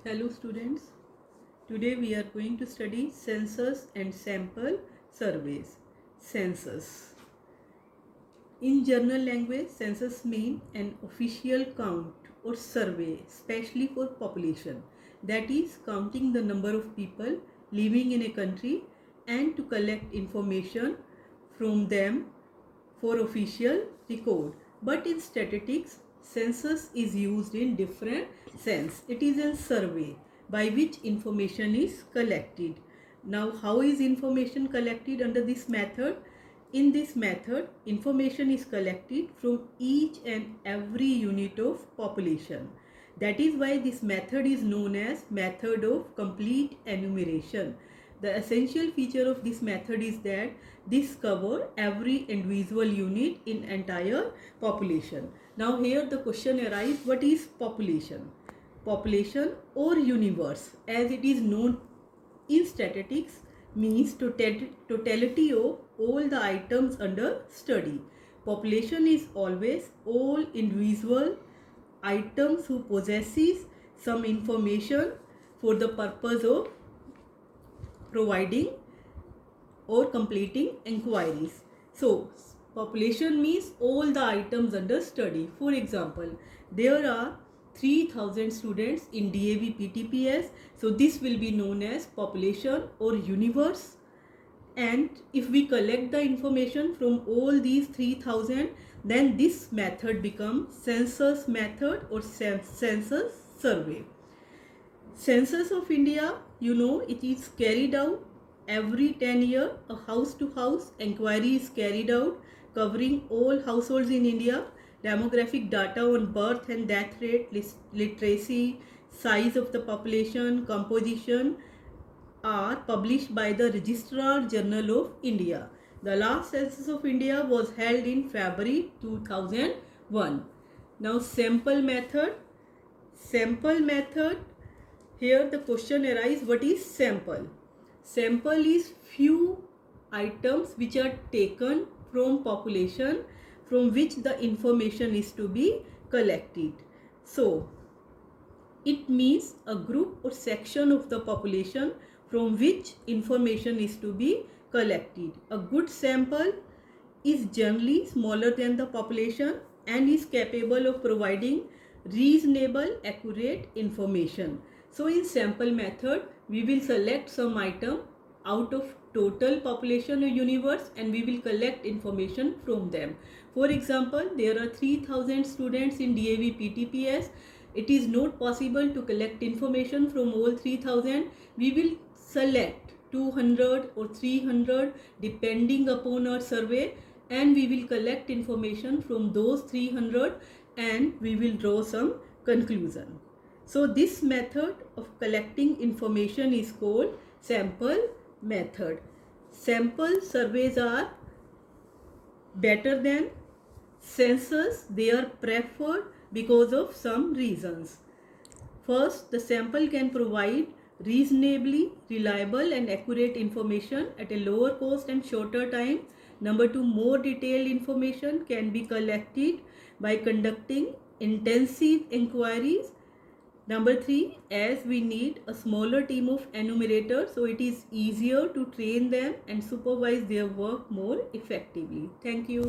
Hello students, today we are going to study census and sample surveys. Census. In general language, census means an official count or survey, especially for population, that is counting the number of people living in a country and to collect information from them for official record. But in statistics, census is used in different sense. It is a survey by which information is collected. Now, how is information collected under this method? In this method, information is collected from each and every unit of population. That is why this method is known as method of complete enumeration. The essential feature of this method is that this covers every individual unit in entire population. Now here the question arises, what is population? Population or universe, as it is known in statistics, means totality of all the items under study. Population is always all individual items who possesses some information for the purpose of providing or completing inquiries. So, population means all the items under study. For example, there are 3000 students in DAV PTPS. So, this will be known as population or universe. And if we collect the information from all these 3000, then this method becomes census method or census survey. Census of India, it is carried out every 10 years. A house to house inquiry is carried out covering all households in India. Demographic data on birth and death rate, literacy, size of the population, composition are published by the Registrar General of India. The last census of India was held in February 2001. Now sample method. Sample method. Here the question arises, what is sample? Sample is few items which are taken from population from which the information is to be collected. So, it means a group or section of the population from which information is to be collected. A good sample is generally smaller than the population and is capable of providing reasonable, accurate information. So in sample method, we will select some item out of total population or universe and we will collect information from them. For example, there are 3000 students in DAV PTPS. It is not possible to collect information from all 3000. We will select 200 or 300 depending upon our survey, and we will collect information from those 300 and we will draw some conclusion. So this method of collecting information is called sample method. Sample surveys are better than census. They are preferred because of some reasons. First, the sample can provide reasonably reliable and accurate information at a lower cost and shorter time. Number two, more detailed information can be collected by conducting intensive inquiries. Number three, as we need a smaller team of enumerators, so it is easier to train them and supervise their work more effectively. Thank you.